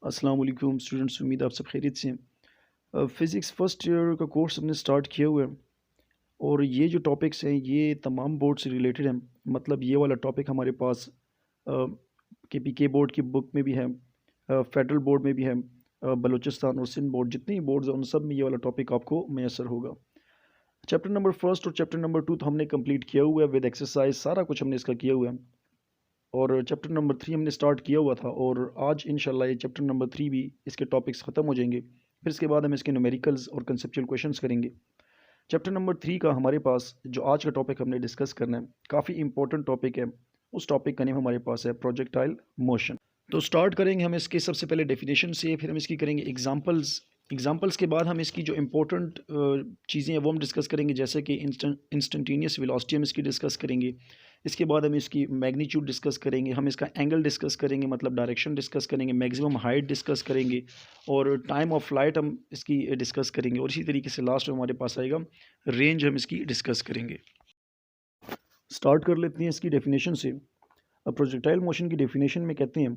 अस्सलाम वालेकुम स्टूडेंट्स, उम्मीद आप सब खैरियत से हैं। फ़िज़िक्स फ़र्स्ट ईयर का कोर्स हमने स्टार्ट किया हुआ है और ये जो टॉपिक्स हैं ये तमाम बोर्ड से रिलेटेड हैं। मतलब ये वाला टॉपिक हमारे पास केपीके बोर्ड की बुक में भी है, फेडरल बोर्ड में भी है, बलूचिस्तान और सिंध बोर्ड जितने भी बोर्ड्स हैं उन सब में ये वाला टॉपिक आपको मैसर होगा। चैप्टर नंबर फर्स्ट और चैप्टर नंबर टू तो हमने कंप्लीट किया हुआ है विद एक्सरसाइज, सारा कुछ हमने इसका किया हुआ है। और चैप्टर नंबर थ्री हमने स्टार्ट किया हुआ था और आज इंशाल्लाह ये चैप्टर नंबर थ्री भी इसके टॉपिक्स ख़त्म हो जाएंगे। फिर इसके बाद हम इसके न्यूमेरिकल्स और कंसेप्चुअल क्वेश्चंस करेंगे। चैप्टर नंबर थ्री का हमारे पास जो आज का टॉपिक हमने डिस्कस करना है काफ़ी इंपॉर्टेंट टॉपिक है। उस टॉपिक का नेम हमारे पास है प्रोजेक्टाइल मोशन। तो स्टार्ट करेंगे हम इसके सबसे पहले डेफिनेशन से, फिर हम इसकी करेंगे एग्जांपल्स। एग्जांपल्स के बाद हम इसकी जो इंपॉर्टेंट चीज़ें हैं वो हम डिस्कस करेंगे, जैसे कि इंस्टेंटेनियस वेलोसिटी हम इसकी डिस्कस करेंगे। इसके बाद हम इसकी मैग्नीट्यूड डिस्कस करेंगे, हम इसका एंगल डिस्कस करेंगे, मतलब डायरेक्शन डिस्कस करेंगे, मैक्सिमम हाइट डिस्कस करेंगे और टाइम ऑफ फ्लाइट हम इसकी डिस्कस करेंगे। और इसी तरीके से लास्ट में हमारे पास आएगा रेंज, हम इसकी डिस्कस करेंगे। स्टार्ट कर लेते हैं इसकी डेफिनेशन से। अब प्रोजेक्टाइल मोशन की डेफिनेशन में कहते हैं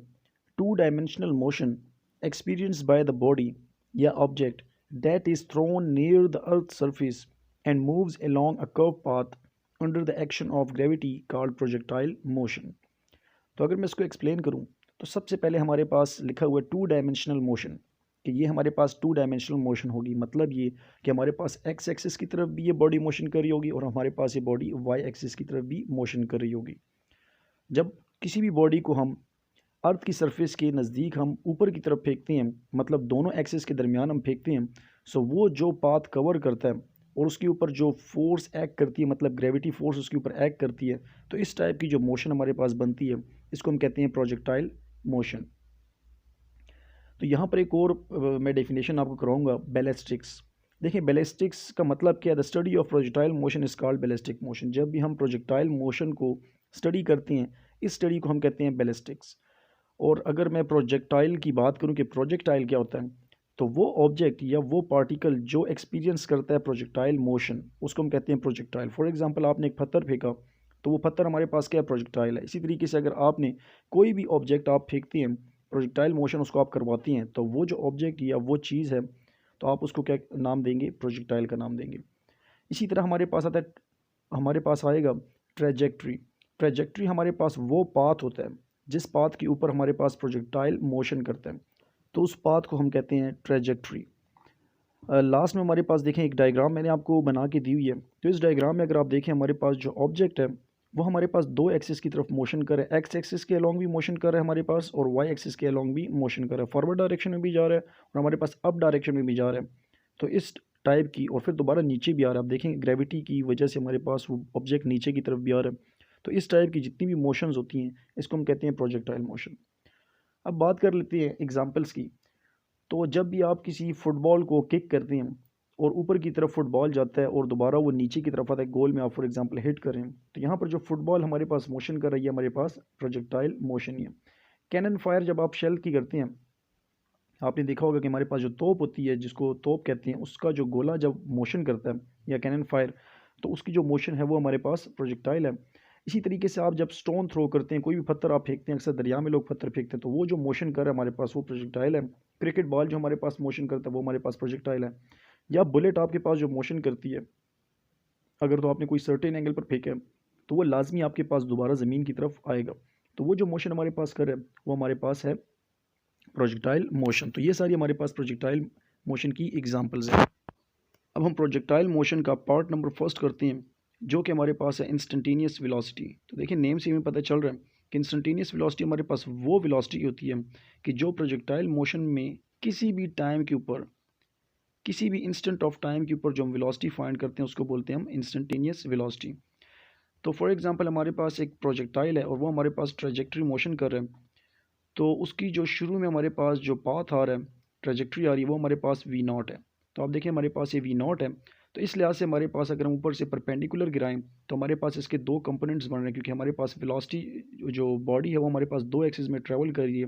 two dimensional motion experienced by the body या object that is thrown near the earth surface and moves along a curve path under the action of gravity called projectile motion. तो अगर मैं इसको explain करूँ तो सबसे पहले हमारे पास लिखा हुआ है टू डायमेंशनल मोशन, कि ये हमारे पास टू डायमेंशनल मोशन होगी। मतलब ये कि हमारे पास एक्स एक्सिस की तरफ भी ये बॉडी मोशन कर रही होगी और हमारे पास ये बॉडी वाई एक्सिस की तरफ भी मोशन कर रही होगी। जब किसी भी बॉडी को हम अर्थ की सरफेस के नज़दीक हम ऊपर की तरफ फेंकते हैं, मतलब दोनों एक्सिस के दरमियान हम फेंकते हैं, सो वो जो पाथ कवर करता है और उसके ऊपर जो फोर्स एक्ट करती है, मतलब ग्रेविटी फोर्स उसके ऊपर एक्ट करती है, तो इस टाइप की जो मोशन हमारे पास बनती है इसको हम कहते हैं प्रोजेक्टाइल मोशन। तो यहाँ पर एक और मैं डेफिनेशन आपको कराऊंगा, बैलिस्टिक्स। देखिए बैलिस्टिक्स का मतलब क्या है, the study of projectile motion is called ballistic motion. जब भी हम प्रोजेक्टाइल मोशन को स्टडी करते हैं, इस स्टडी को हम कहते हैं बैलिस्टिक्स। और अगर मैं प्रोजेक्टाइल की बात करूं कि प्रोजेक्टाइल क्या होता है, तो वो ऑब्जेक्ट या वो पार्टिकल जो एक्सपीरियंस करता है प्रोजेक्टाइल मोशन उसको हम कहते हैं प्रोजेक्टाइल। फॉर एग्जांपल आपने एक पत्थर फेंका तो वो पत्थर हमारे पास क्या है, प्रोजेक्टाइल है। इसी तरीके से अगर आपने कोई भी ऑब्जेक्ट आप फेंकते हैं, प्रोजेक्टाइल मोशन उसको आप करवाती हैं, तो वो जो ऑब्जेक्ट या वो चीज़ है तो आप उसको क्या नाम देंगे, प्रोजेक्टाइल का नाम देंगे। इसी तरह हमारे पास आता है, हमारे पास आएगा ट्रेजेक्ट्री। ट्रेजेक्ट्री हमारे पास वो पाथ होता है जिस पाथ के ऊपर हमारे पास प्रोजेक्टाइल मोशन करता है, तो उस पाथ को हम कहते हैं ट्रेजेक्ट्री। लास्ट में हमारे पास देखें एक डायग्राम मैंने आपको बना के दी हुई है। तो इस डायग्राम में अगर आप देखें हमारे पास जो ऑब्जेक्ट है वो हमारे पास दो एक्सिस की तरफ मोशन कर रहा है, एक्स एक्सिस के अलोंग भी मोशन कर रहा है हमारे पास और वाई एक्सिस के अलोंग भी मोशन कर रहा है। फॉरवर्ड डायरेक्शन में भी जा रहा है और हमारे पास अप डायरेक्शन में भी जा रहा है। तो इस टाइप की, और फिर दोबारा नीचे भी आ रहा है। आप देखेंगे ग्रेविटी की वजह से हमारे पास वो ऑब्जेक्ट नीचे की तरफ भी आ रहा है। तो इस टाइप की जितनी भी मोशंस होती हैं इसको हम कहते हैं प्रोजेक्टाइल मोशन। अब बात कर लेते हैं एग्जांपल्स की। तो जब भी आप किसी फुटबॉल को किक करते हैं और ऊपर की तरफ फुटबॉल जाता है और दोबारा वो नीचे की तरफ आता है, गोल में आप फॉर एग्जांपल हिट करें, तो यहाँ पर जो फुटबॉल हमारे पास मोशन कर रही है हमारे पास प्रोजेक्टाइल मोशन ही है। कैनन फायर जब आप शेल की करते हैं, आपने देखा होगा कि हमारे पास जो तोप होती है जिसको तोप कहते हैं, उसका जो गोला जब मोशन करता है या कैनन फायर, तो उसकी जो मोशन है वो हमारे पास प्रोजेक्टाइल है। इसी तरीके से आप जब स्टोन थ्रो करते हैं, कोई भी पत्थर आप फेंकते हैं, अक्सर दरिया में लोग पत्थर फेंकते हैं, तो वो जो मोशन कर रहा है हमारे पास वो प्रोजेक्टाइल है। क्रिकेट बॉल जो हमारे पास मोशन करता है वो हमारे पास प्रोजेक्टाइल है। या बुलेट आपके पास जो मोशन करती है, अगर तो आपने कोई सर्टेन एंगल पर फेंका है तो वो लाजमी आपके पास दोबारा ज़मीन की तरफ आएगा। तो वो जो मोशन हमारे पास कर रहा है वो हमारे पास है प्रोजेक्टाइल मोशन। तो ये सारी हमारे पास प्रोजेक्टाइल मोशन की एग्जांपल्स हैं। अब हम प्रोजेक्टाइल मोशन का पार्ट नंबर फर्स्ट करते हैं, जो कि हमारे पास है इंस्टेंटेनियस वेलोसिटी। तो देखिए नेम से हमें पता चल रहा है कि इंस्टेंटेनियस वेलोसिटी हमारे पास वो वेलोसिटी होती है कि जो प्रोजेक्टाइल मोशन में किसी भी टाइम के ऊपर, किसी भी इंस्टेंट ऑफ टाइम के ऊपर जो हम वेलोसिटी फाइंड करते हैं उसको बोलते हैं हम इंस्टेंटेनियस वेलोसिटी। तो फॉर एग्जांपल हमारे पास एक प्रोजेक्टाइल है और वो हमारे पास ट्रेजेक्ट्री मोशन कर रहा है, तो उसकी जो शुरू में हमारे पास जो पाथ आ रहा है, ट्रेजेक्ट्री आ रही है, वो हमारे पास वी नॉट है। तो आप देखिए हमारे पास ये वी नॉट है, तो इस लिहाज से हमारे पास अगर हम ऊपर से परपेंडिकुलर गिराएं तो हमारे पास इसके दो कंपोनेंट्स बन रहे हैं, क्योंकि हमारे पास वेलोसिटी जो बॉडी है वो हमारे पास दो एक्सिस में ट्रेवल कर रही है।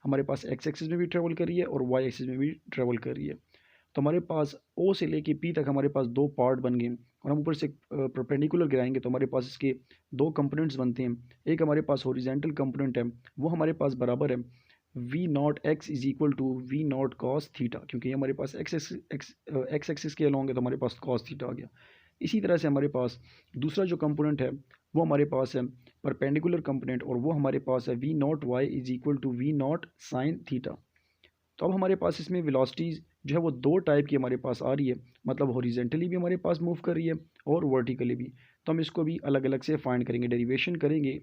हमारे पास एक्स एक्सिस में भी ट्रेवल कर रही है और वाई एक्सिस में भी ट्रेवल कर रही है। तो हमारे पास ओ से लेके पी तक हमारे पास दो पार्ट बन गए और हम ऊपर से परपेंडिकुलर गिराएंगे तो हमारे पास इसके दो कंपोनेंट्स बनते हैं। एक हमारे पास हॉरिजॉन्टल कंपोनेंट है, वो हमारे पास बराबर है v naught x is equal to v naught cos theta, क्योंकि ये हमारे पास एक्स एक्सिस के अलॉन्ग है तो हमारे पास कॉस थीटा आ गया। इसी तरह से हमारे पास दूसरा जो कंपोनेंट है वो हमारे पास है परपेंडिकुलर कंपोनेंट, और वो हमारे पास है v naught y is equal to v naught sine theta. तो अब हमारे पास इसमें वेलोसिटीज़ जो है वो दो टाइप की हमारे पास आ रही है, मतलब हॉरिजेंटली भी हमारे पास मूव कर रही है और वर्टिकली भी। तो हम इसको भी अलग अलग से फाइंड करेंगे, डेरिवेशन करेंगे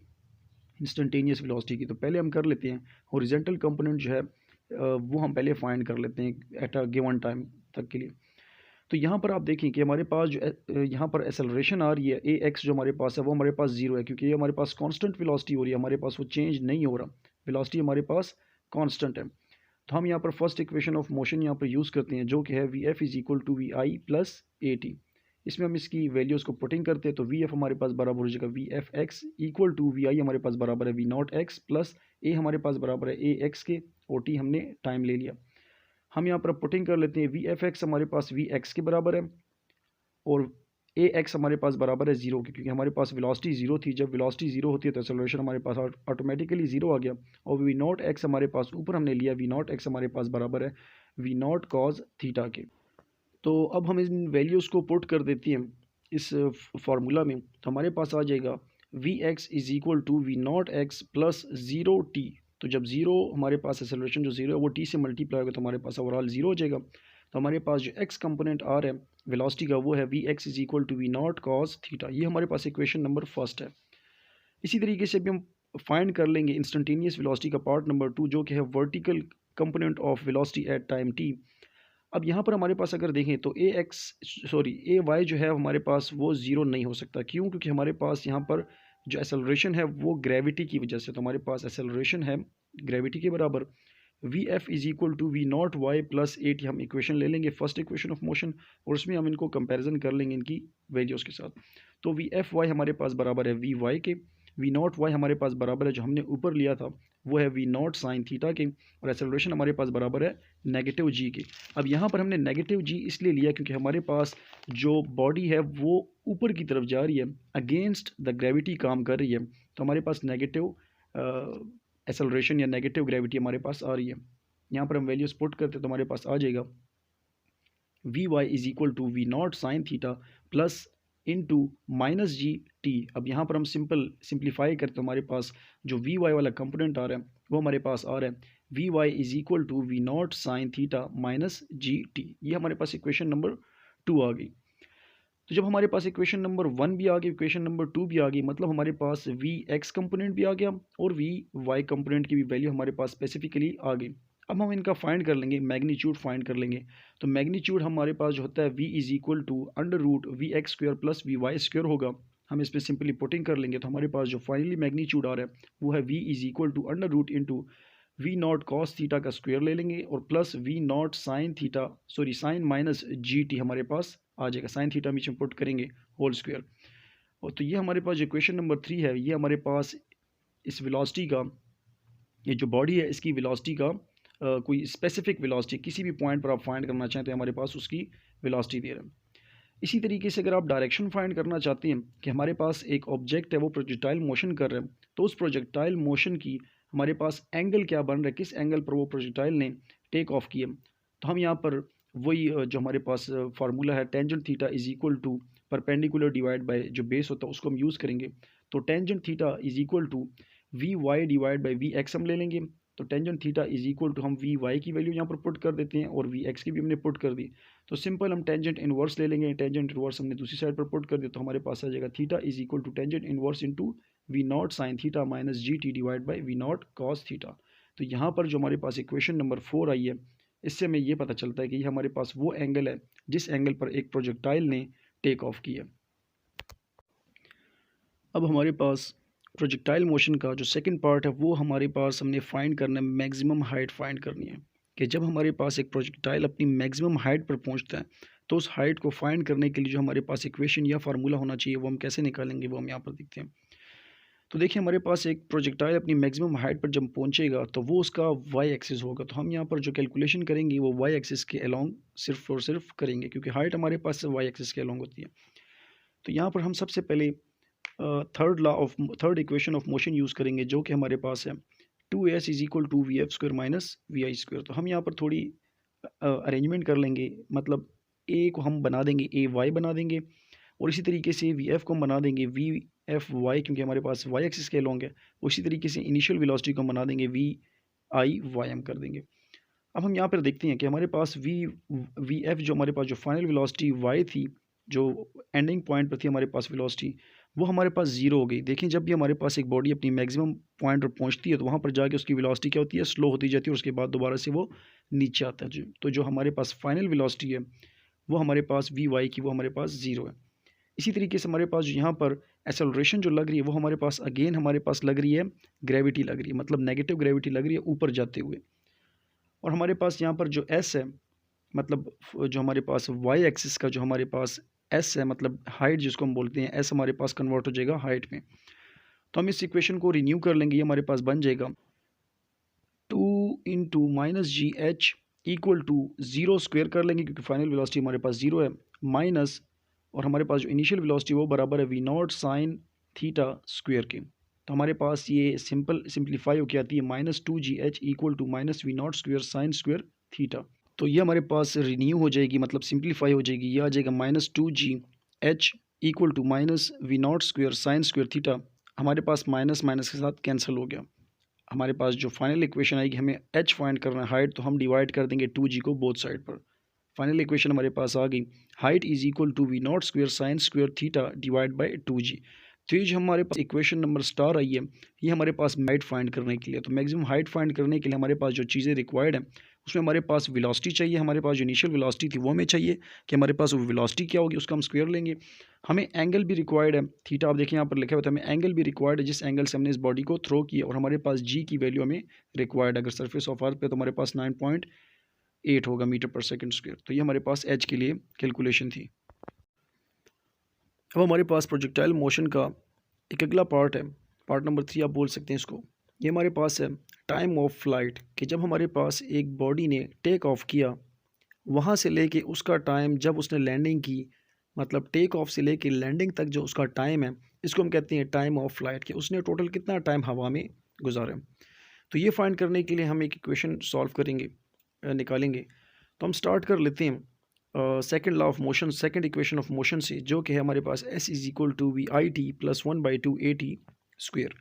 इंस्टेंटेनियस वेलोसिटी की। तो पहले हम कर लेते हैं हॉरिजेंटल कंपोनेंट जो है वो हम पहले फाइंड कर लेते हैं एट अ गिवन टाइम तक के लिए। तो यहाँ पर आप देखें कि हमारे पास जो यहाँ पर एक्सेलरेशन आ रही है ए एक्स जो हमारे पास है वो हमारे पास जीरो है, क्योंकि ये हमारे पास कांस्टेंट वेलोसिटी हो रही है, हमारे पास वो चेंज नहीं हो रहा, वेलोसिटी हमारे पास कांस्टेंट है। तो हम यहाँ पर फर्स्ट इक्वेशन ऑफ मोशन यहाँ पर यूज़ करते हैं जो कि है v f is equal to v i plus a t. इसमें हम इसकी वैल्यूज़ को पुटिंग करते हैं तो वी एफ हमारे पास बराबर हो जाएगा v f x equal to v i हमारे पास बराबर है v naught x plus a हमारे पास बराबर है ए एक्स के, और टी हमने टाइम ले लिया। हम यहाँ पर पुटिंग कर लेते हैं वी एफ एक्स हमारे पास वी एक्स के बराबर है और ए एक्स हमारे पास बराबर है जीरो के, क्योंकि हमारे पास वेलोसिटी जीरो थी। जब वेलोसिटी जीरो होती है तो एक्सेलरेशन हमारे पास ऑटोमेटिकली जीरो आ गया। और वी नॉट एक्स हमारे पास ऊपर हमने लिया, वी नॉट एक्स हमारे पास बराबर है वी नॉट कॉज थीटा के। तो अब हम इन वैल्यूज़ को पुट कर देती हैं इस फार्मूला में, तो हमारे पास आ जाएगा v x is equal to v naught x plus zero t. तो जब ज़ीरो हमारे पास एक्सेलरेशन जो ज़ीरो है वो टी से मल्टीप्लाई होगा तो हमारे पास ओवरऑल ज़ीरो हो जाएगा। तो हमारे पास जो एक्स कंपोनेंट आ रहा है वेलोसिटी का वो है v x is equal to v naught cos theta. ये हमारे पास इक्वेशन नंबर फर्स्ट है। इसी तरीके से भी हम फाइंड कर लेंगे इंस्टेंटेनियस वेलोसिटी का पार्ट नंबर टू जो कि है vertical component of velocity at time T. अब यहाँ पर हमारे पास अगर देखें तो ए वाई जो है हमारे पास वो ज़ीरो नहीं हो सकता। क्यों? क्योंकि हमारे पास यहाँ पर जो एक्सेलरेशन है वो ग्रेविटी की वजह से, तो हमारे पास एक्सेलरेशन है ग्रेविटी के बराबर v f is equal to v naught y plus at. हम इक्वेशन ले लेंगे फर्स्ट इक्वेशन ऑफ मोशन और उसमें हम इनको कंपैरिजन कर लेंगे इनकी वैल्यूज़ के साथ। तो वी एफ वाई हमारे पास बराबर है वी वाई के, वी नॉट वाई हमारे पास बराबर है जो हमने ऊपर लिया था वो है वी नॉट साइन थीटा के, और एक्सेलरेशन हमारे पास बराबर है नेगेटिव जी के। अब यहाँ पर हमने नेगेटिव जी इसलिए लिया क्योंकि हमारे पास जो बॉडी है वो ऊपर की तरफ जा रही है, अगेंस्ट द ग्रेविटी काम कर रही है, तो हमारे पास नेगेटिव एक्सेलरेशन या नेगेटिव ग्रेविटी हमारे पास आ रही है। यहाँ पर हम वैल्यूज पुट करते तो हमारे पास आ जाएगा v y is equal to v naught sine theta plus into minus g t. अब यहाँ पर हम सिंप्लीफाई करते तो हमारे पास जो वी वाई वाला कंपोनेंट आ रहा है वो हमारे पास आ रहा है v y is equal to v naught sine theta minus g t. ये हमारे पास इक्वेशन नंबर टू आ गई। तो जब हमारे पास इक्वेशन नंबर वन भी आ गई, इक्वेशन नंबर टू भी आ गई, मतलब हमारे पास वी एक्स कंपोनेंट भी आ गया और वी वाई कंपोनेंट की भी वैल्यू हमारे पास स्पेसिफिकली आ गई। अब हम इनका फाइंड कर लेंगे, मैग्नीट्यूड फाइंड कर लेंगे। तो मैग्नीट्यूड हमारे पास जो होता है v is equal to under root v x square plus v y square होगा। हम इस पर सिंपली पुटिंग कर लेंगे तो हमारे पास जो फाइनली मैग्नीट्यूड आ रहा है वो है v is equal to under root into v naught cos theta का स्क्वायर ले लेंगे और plus v naught sine theta sine minus g t हमारे पास आ जाएगा। साइन थीटा बीच में पुट करेंगे होल स्क्वायर। और तो ये हमारे पास जो इक्वेशन नंबर थ्री है ये हमारे पास इस वेलोसिटी का, ये जो बॉडी है इसकी वेलोसिटी का कोई स्पेसिफिक वेलोसिटी किसी भी पॉइंट पर आप फाइंड करना चाहें तो हमारे पास उसकी वेलोसिटी दे रहा है। इसी तरीके से अगर आप डायरेक्शन फाइंड करना चाहते हैं कि हमारे पास एक ऑब्जेक्ट है वो प्रोजेक्टाइल मोशन कर रहा है, तो उस प्रोजेक्टाइल मोशन की हमारे पास एंगल क्या बन रहा है, किस एंगल पर वो प्रोजेक्टाइल ने टेक ऑफ किया, तो हम यहाँ पर वही जो हमारे पास फार्मूला है tangent theta is equal to perpendicular divide by जो बेस होता है उसको हम यूज़ करेंगे। तो tangent theta is equal to v y divide by v x हम ले लेंगे। तो tangent theta is equal to हम वी वाई की वैल्यू यहाँ पर पुट कर देते हैं और वी एक्स की भी हमने पुट कर दी। तो सिंपल हम टेंजेंट इनवर्स ले लेंगे, टेंजेंट इनवर्स हमने दूसरी साइड पर पुट कर दिया तो हमारे पास आ जाएगा theta is equal to tangent inverse into v naught sine theta minus g t divide by v naught cos theta. तो यहाँ पर जो हमारे पास इक्वेशन नंबर फोर आई है इससे हमें ये पता चलता है कि ये हमारे पास वो एंगल है जिस एंगल पर एक प्रोजेक्टाइल ने टेक ऑफ किया। अब हमारे पास प्रोजेक्टाइल मोशन का जो सेकंड पार्ट है वो हमारे पास हमने फाइंड करना है, मैक्सिमम हाइट फाइंड करनी है कि जब हमारे पास एक प्रोजेक्टाइल अपनी मैक्सिमम हाइट पर पहुंचता है तो उस हाइट को फाइंड करने के लिए जो हमारे पास इक्वेशन या फार्मूला होना चाहिए वो हम कैसे निकालेंगे वो हम यहाँ पर देखते हैं। तो देखिए हमारे पास एक प्रोजेक्टाइल अपनी मैक्सिमम हाइट पर जब पहुंचेगा तो वो उसका वाई एक्सिस होगा। तो हम यहाँ पर जो कैलकुलेशन करेंगे वो वाई एक्सिस के अलोंग सिर्फ और सिर्फ करेंगे क्योंकि हाइट हमारे पास वाई एक्सिस के अलोंग होती है। तो यहाँ पर हम सबसे पहले third equation of motion use करेंगे जो कि हमारे पास है 2s is equal to v f square minus v i square. तो हम यहाँ पर थोड़ी अरेंजमेंट कर लेंगे, मतलब ए को हम बना देंगे ए वाई बना देंगे, और इसी तरीके से वी एफ को हम बना देंगे वी एफ वाई, क्योंकि हमारे पास वाई एक्सिस के लॉन्ग है। उसी तरीके से इनिशियल वेलोसिटी को हम बना देंगे वी आई वाई एम कर देंगे। अब हम यहाँ पर देखते हैं कि हमारे पास वी एफ जो हमारे पास जो फाइनल वेलोसिटी वाई थी, जो एंडिंग पॉइंट पर थी हमारे पास वेलोसिटी, वो हमारे पास ज़ीरो हो गई। देखिए जब भी हमारे पास एक बॉडी अपनी मैक्सिमम पॉइंट पर पहुँचती है तो वहाँ पर जाके उसकी वेलोसिटी क्या होती है, स्लो होती जाती है, और उसके बाद दोबारा से वो नीचे आता है। तो जो हमारे पास फाइनल वेलोसिटी है वो हमारे पास वी वाई की वो हमारे पास ज़ीरो है। इसी तरीके से हमारे पास जो यहाँ पर एक्सेलरेशन जो लग रही है वो हमारे पास अगेन हमारे पास लग रही है ग्रेविटी लग रही है, मतलब नेगेटिव ग्रेविटी लग रही है ऊपर जाते हुए। और हमारे पास यहाँ पर जो एस है, मतलब जो हमारे पास वाई एक्सिस का जो हमारे पास एस है, मतलब हाइट जिसको हम बोलते हैं, एस हमारे पास कन्वर्ट हो जाएगा हाइट में। तो हम इस इक्वेशन को रिन्यू कर लेंगे, ये हमारे पास बन जाएगा 2 × -gh equal to zero square कर लेंगे क्योंकि फाइनल वेलोसिटी हमारे पास ज़ीरो है, माइनस, और हमारे पास जो इनिशियल वेलोसिटी वो बराबर है v naught sine theta square के। तो हमारे पास ये सिंप्लीफाई होकर आती है -2gh equal to minus v naught square sine square theta. तो ये हमारे पास रिन्यू हो जाएगी, मतलब सिंप्लीफाई हो जाएगी, ये आ जाएगा -2gh equal to minus v naught square sine square theta. हमारे पास माइनस माइनस के साथ कैंसिल हो गया। हमारे पास जो फाइनल इक्वेशन आएगी, हमें h फाइंड करना है हाइट, तो हम डिवाइड कर देंगे 2g को बोथ साइड पर। फाइनल इक्वेशन हमारे पास आ गई, height is equal to v naught square sine square theta divide by 2g। तो ये जो हमारे पास इक्वेशन नंबर स्टार आई है, ये हमारे पास हाइट फाइंड करने के लिए। तो मैक्सिमम हाइट फाइंड करने के लिए हमारे पास जो चीज़ें रिक्वायर्ड हैं उसमें हमारे पास वेलोसिटी चाहिए, हमारे पास जो इनिशियल वेलोसिटी थी वो हमें चाहिए कि हमारे पास वो वेलोसिटी क्या होगी, उसका हम स्क्वायर लेंगे। हमें एंगल भी रिक्वायर्ड है, थीटा आप देखिए यहाँ पर लिखा हुआ था, हमें एंगल भी रिक्वायर्ड है जिस एंगल से हमने इस बॉडी को थ्रो किया, और हमारे पास जी की वैल्यू हमें रिक्वायर्ड है। अगर सरफेस ऑफ अर्थ पे तो हमारे पास 9.8 होगा मीटर पर सेकंड स्क्वायर। तो ये हमारे पास एच के लिए कैलकुलेशन थी। अब हमारे पास प्रोजेक्टाइल मोशन का एक अगला पार्ट है, पार्ट नंबर 3 आप बोल सकते हैं इसको। ये हमारे पास है टाइम ऑफ फ्लाइट, कि जब हमारे पास एक बॉडी ने टेक ऑफ किया, वहाँ से लेके उसका टाइम जब उसने लैंडिंग की, मतलब टेक ऑफ से लेके लैंडिंग तक जो उसका टाइम है, इसको हम कहते हैं टाइम ऑफ फ्लाइट, कि उसने टोटल कितना टाइम हवा में गुजारा। तो ये फाइंड करने के लिए हम एक इक्वेशन सॉल्व करेंगे, निकालेंगे। तो हम स्टार्ट कर लेते हैं second law of motion, second equation of motion से, जो कि है हमारे पास s is equal to v i t plus 1/2 AT square.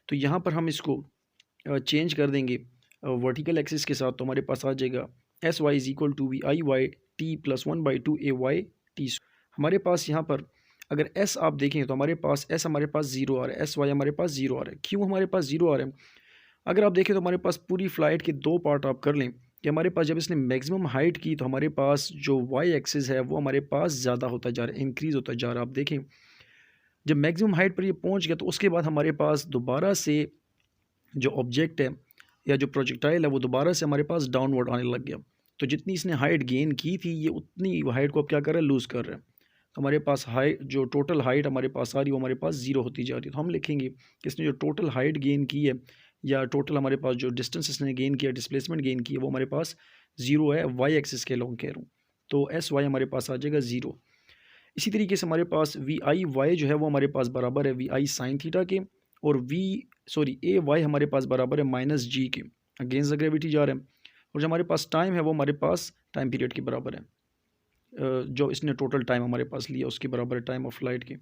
तो यहाँ पर हम इसको चेंज कर देंगे वर्टिकल एक्सिस के साथ, तो हमारे पास आ जाएगा s y is equal to v i y t plus 1/2 AY t. हमारे पास यहाँ पर अगर s आप देखें तो हमारे पास s हमारे पास ज़ीरो आ रहा है, एस वाई हमारे पास ज़ीरो आ रहा है। क्यों हमारे पास ज़ीरो आ रहा है? अगर आप देखें तो हमारे पास पूरी फ़्लाइट के दो पार्ट आप कर लें, कि हमारे पास जब इसने मैक्सिमम हाइट की तो हमारे पास जो वाई एक्सिस है वो हमारे पास ज़्यादा होता जा रहा है, इंक्रीज़ होता जा रहा है। आप देखें जब मैक्सिमम हाइट पर ये पहुंच गया तो उसके बाद हमारे पास दोबारा से जो ऑब्जेक्ट है या जो प्रोजेक्टाइल है वो दोबारा से हमारे पास डाउनवर्ड आने लग गया। तो जितनी इसने हाइट गेन की थी, ये उतनी हाइट को अब क्या कर रहा है, लूज़ कर रहा है। तो हमारे पास हाइट, जो टोटल हाइट हमारे पास आ रही है वो हमारे पास ज़ीरो होती जा रही है। तो हम लिखेंगे कि इसने जो टोटल हाइट गेन की है, या टोटल हमारे पास जो डिस्टेंस इसने गेन किया, डिस्प्लेसमेंट गेन की है, वो हमारे पास ज़ीरो है, वाई एक्सिस के लॉन्ग कह रहा हूँ। तो एस वाई हमारे पास आ जाएगा ज़ीरो। इसी तरीके से हमारे पास वी आई वाई जो है वो हमारे पास बराबर है वी आई साइन थीटा के, और ए वाई हमारे पास बराबर है माइनस जी के, अगेंस्ट द ग्रेविटी जा रहे हैं। और जो हमारे पास टाइम है वो हमारे पास टाइम पीरियड के बराबर है, जो इसने टोटल टाइम हमारे पास लिया उसके बराबर है टाइम ऑफ लाइट के।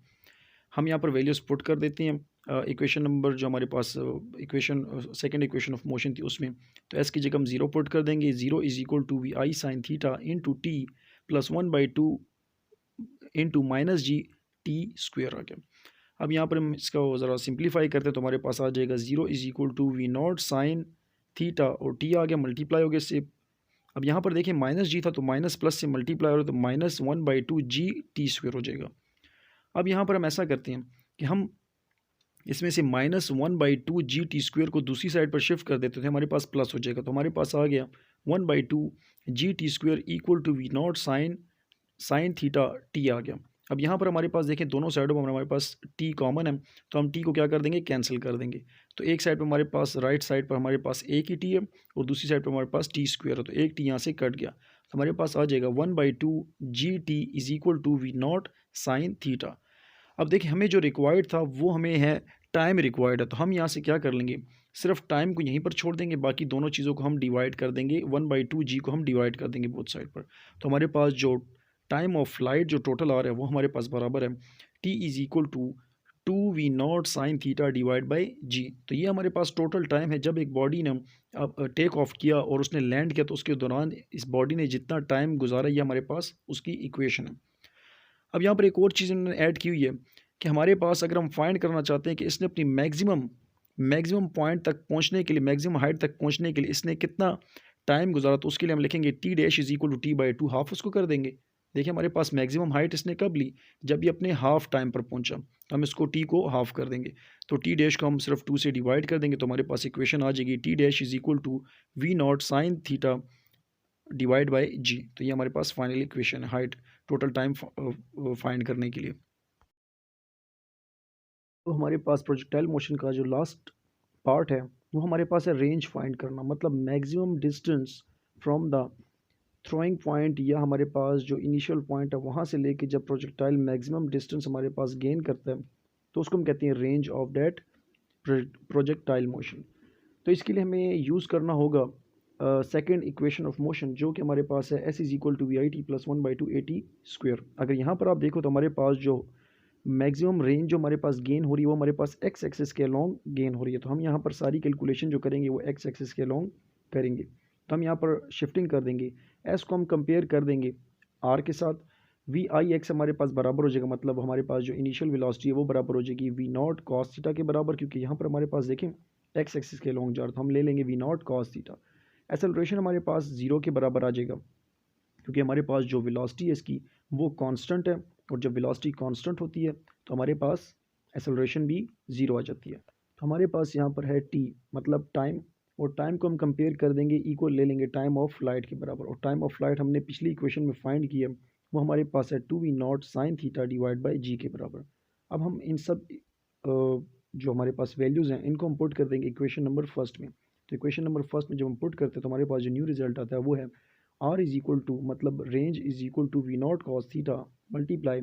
हम यहाँ पर वैल्यूज़ पुट कर देते हैं इक्वेशन नंबर जो हमारे पास equation second equation of motion थी उसमें। तो एस की जगह हम ज़ीरो पुट कर देंगे, zero is equal to v i sine theta into t plus 1/2 into minus g t square आ गया। अब यहाँ पर हम इसका ज़रा सिंप्लीफाई करते हैं तो हमारे पास आ जाएगा zero is equal to v naught sine theta, और टी आ गया, मल्टीप्लाई हो गया इससे। अब यहाँ पर देखें माइनस जी था तो माइनस प्लस से मल्टीप्लाई हो रहा है, तो -1/2 जी टी स्क्वेयर हो जाएगा। अब यहाँ पर हम ऐसा करते हैं कि हम इसमें से -1/2 जी टी स्क्वेयर को दूसरी साइड पर शिफ्ट कर देते थे, हमारे पास प्लस हो जाएगा। तो हमारे पास आ गया 1/2 g t square equal to v naught sine theta t आ गया। अब यहाँ पर हमारे पास देखें दोनों साइडों पर हमारे पास टी कॉमन है, तो हम टी को क्या कर देंगे, कैंसिल कर देंगे। तो एक साइड पर हमारे पास, राइट साइड पर हमारे पास एक ही टी है, और दूसरी साइड पर हमारे पास टी स्क्वेयर है, तो एक टी यहाँ से कट गया। तो हमारे पास आ जाएगा 1/2 g t is equal to v naught sine theta. अब देखिए हमें जो रिक्वायर्ड था वो हमें है टाइम रिक्वायर्ड है, तो हम यहाँ से क्या कर लेंगे, सिर्फ टाइम को यहीं पर छोड़ देंगे, बाकी दोनों चीज़ों को हम डिवाइड कर देंगे, 1/2 जी को हम डिवाइड कर देंगे बोथ साइड पर। तो हमारे पास जो टाइम ऑफ फ्लाइट जो टोटल आ रहा है वो हमारे पास बराबर है t is equal to 2v0 sine theta divide by g. तो ये हमारे पास टोटल टाइम है जब एक बॉडी ने अब टेक ऑफ किया और उसने लैंड किया, तो उसके दौरान इस बॉडी ने जितना टाइम गुजारा ये हमारे पास उसकी इक्वेशन है। अब यहाँ पर एक और चीज़ इन्होंने ऐड की हुई है कि हमारे पास अगर हम फाइंड करना चाहते हैं कि इसने अपनी मैक्सिमम पॉइंट तक पहुँचने के लिए, मैक्सिमम हाइट तक पहुँचने के लिए इसने कितना टाइम गुजारा, तो उसके लिए हम लिखेंगे t dash is equal to टी/2, हाफ उसको कर देंगे। देखिए हमारे पास मैक्सिमम हाइट इसने कब ली, जब ये अपने हाफ टाइम पर पहुंचा, तो हम इसको टी को हाफ कर देंगे। तो टी डैश को हम सिर्फ 2 से डिवाइड कर देंगे, तो हमारे पास इक्वेशन आ जाएगी t dash is equal to v0 sine theta divide by g. तो ये हमारे पास फाइनल इक्वेशन है हाइट टोटल टाइम फाइंड करने के लिए। तो हमारे पास प्रोजेक्टाइल मोशन का जो लास्ट पार्ट है वो हमारे पास है रेंज फाइंड करना, मतलब maximum distance from the throwing point, या हमारे पास जो इनिशियल पॉइंट है वहाँ से लेके जब प्रोजेक्टाइल मैक्सिमम डिस्टेंस हमारे पास गेन करता है तो उसको हम कहते हैं range of that projectile motion. तो इसके लिए हमें यूज़ करना होगा सेकेंड इक्वेशन ऑफ मोशन, जो कि हमारे पास है s is equal to v i t plus 1/2 AT square. अगर यहाँ पर आप देखो तो हमारे पास जो मैक्सिमम रेंज जो हमारे पास गेन हो रही है वो हमारे पास एक्स एक्सिस के अलोंग गेन हो रही है, तो हम यहाँ पर सारी कैलकुलेशन जो करेंगे वो एक्स एक्सिस के अलोंग करेंगे। तो हम यहाँ पर शिफ्टिंग कर देंगे, एस को हम कंपेयर कर देंगे आर के साथ, वी आई एक्स हमारे पास बराबर हो जाएगा, मतलब हमारे पास जो इनिशियल वेलोसिटी है वो बराबर हो जाएगी वी नॉट कॉस थीटा के बराबर, क्योंकि यहाँ पर हमारे पास देखें एक्स एक्सिस के अलोंग जा रहा, तो हम ले लेंगे v naught cos theta. Acceleration हमारे पास जीरो के बराबर आ जाएगा, क्योंकि हमारे पास जो वेलोसिटी है इसकी वो कांस्टेंट है, और जब वेलोसिटी कांस्टेंट होती है तो हमारे पास एक्सेलरेशन भी ज़ीरो आ जाती है। तो हमारे पास यहाँ पर है टी मतलब टाइम, और टाइम को हम कंपेयर कर देंगे, इक्वल ले लेंगे टाइम ऑफ फ्लाइट के बराबर, और टाइम ऑफ फ्लाइट हमने पिछली इक्वेशन में फाइंड किया वो हमारे पास है 2v0 sine theta divide by g के बराबर। अब हम इन सब जो हमारे पास वैल्यूज़ हैं इनको हम पुट कर देंगे इक्वेशन नंबर फर्स्ट में। तो इक्वेशन नंबर फर्स्ट में जब हम पुट करते हैं तो हमारे पास जो न्यू रिजल्ट आता है वो है आर इज इक्वल टू, मतलब range is equal to v naught cos theta multiply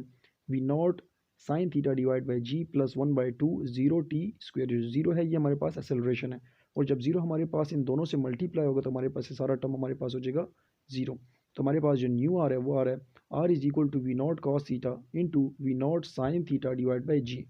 v naught sine theta divide by g plus 1/2 zero t square. Zero है ये हमारे पास एक्सेलरेशन है, और जब जीरो हमारे पास इन दोनों से मल्टीप्लाई होगा तो हमारे पास ये सारा टर्म हमारे पास हो जाएगा जीरो। तो हमारे पास जो न्यू आर है वो आ रहा है are is equal to v naught cos theta into v naught sine theta divide by g.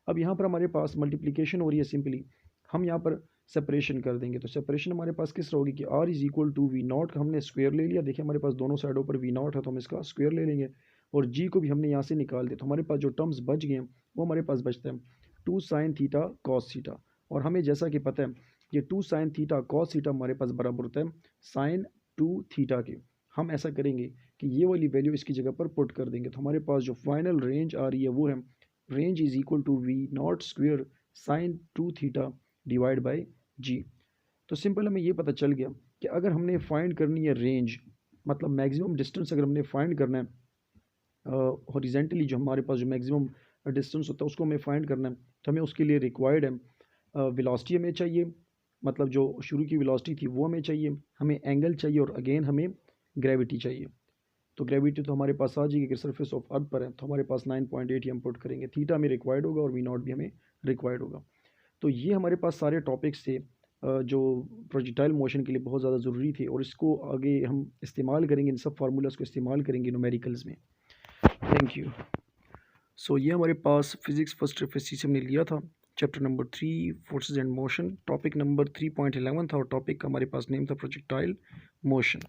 अब यहाँ पर हमारे पास मल्टीप्लिकेशन हो रही है, सिंपली हम यहाँ पर सेपरेशन कर देंगे, तो सेपरेशन हमारे पास किस तरह होगी कि r is equal to v naught का हमने स्क्वायर ले लिया, देखिए हमारे पास दोनों साइडों पर वी नॉट है तो हम इसका स्क्वायर ले लेंगे, और जी को भी हमने यहाँ से निकाल दिया, तो हमारे पास जो टर्म्स बच गए हैं वो हमारे पास बचते हैं 2 साइन थीटा कॉस थीटा, और हमें जैसा कि पता है कि 2 साइन थीटा कॉस थीटा हमारे पास बराबर होता है साइन 2 थीटा के। हम ऐसा करेंगे कि ये वाली वैल्यू इसकी जगह पर पुट कर देंगे, तो हमारे पास जो फाइनल रेंज आ रही है वो है range is equal to v naught square sine 2 theta divide by g. तो सिंपल हमें ये पता चल गया कि अगर हमने फाइंड करनी है रेंज, मतलब मैक्सिमम डिस्टेंस अगर हमने फाइंड करना है हॉरिजेंटली, जो हमारे पास जो मैक्सिमम डिस्टेंस होता है उसको हमें फाइंड करना है, तो हमें उसके लिए रिक्वायर्ड है वेलोसिटी हमें चाहिए, मतलब जो शुरू की वेलोसिटी थी वो हमें चाहिए, हमें एंगल चाहिए, और अगेन हमें ग्रेविटी चाहिए। तो ग्रेविटी तो हमारे पास आ जाएगी कि सरफेस ऑफ अर्थ पर है, तो हमारे पास 9.8 ही हम पुट करेंगे, थीटा हमें रिक्वायर्ड होगा और वी नॉट भी हमें रिक्वायर्ड होगा। तो ये हमारे पास सारे टॉपिक्स थे जो प्रोजेक्टाइल मोशन के लिए बहुत ज़्यादा ज़रूरी थे, और इसको आगे हम इस्तेमाल करेंगे, इन सब फार्मूलाज को इस्तेमाल करेंगे न्यूमेरिकल्स में। Thank you. सो ये हमारे पास फिज़िक्स फर्स्ट एफएससी से हमने लिया था chapter number 3 forces and motion, topic number 3.11 था, और टॉपिक का हमारे पास नेम था प्रोजेक्टाइल मोशन।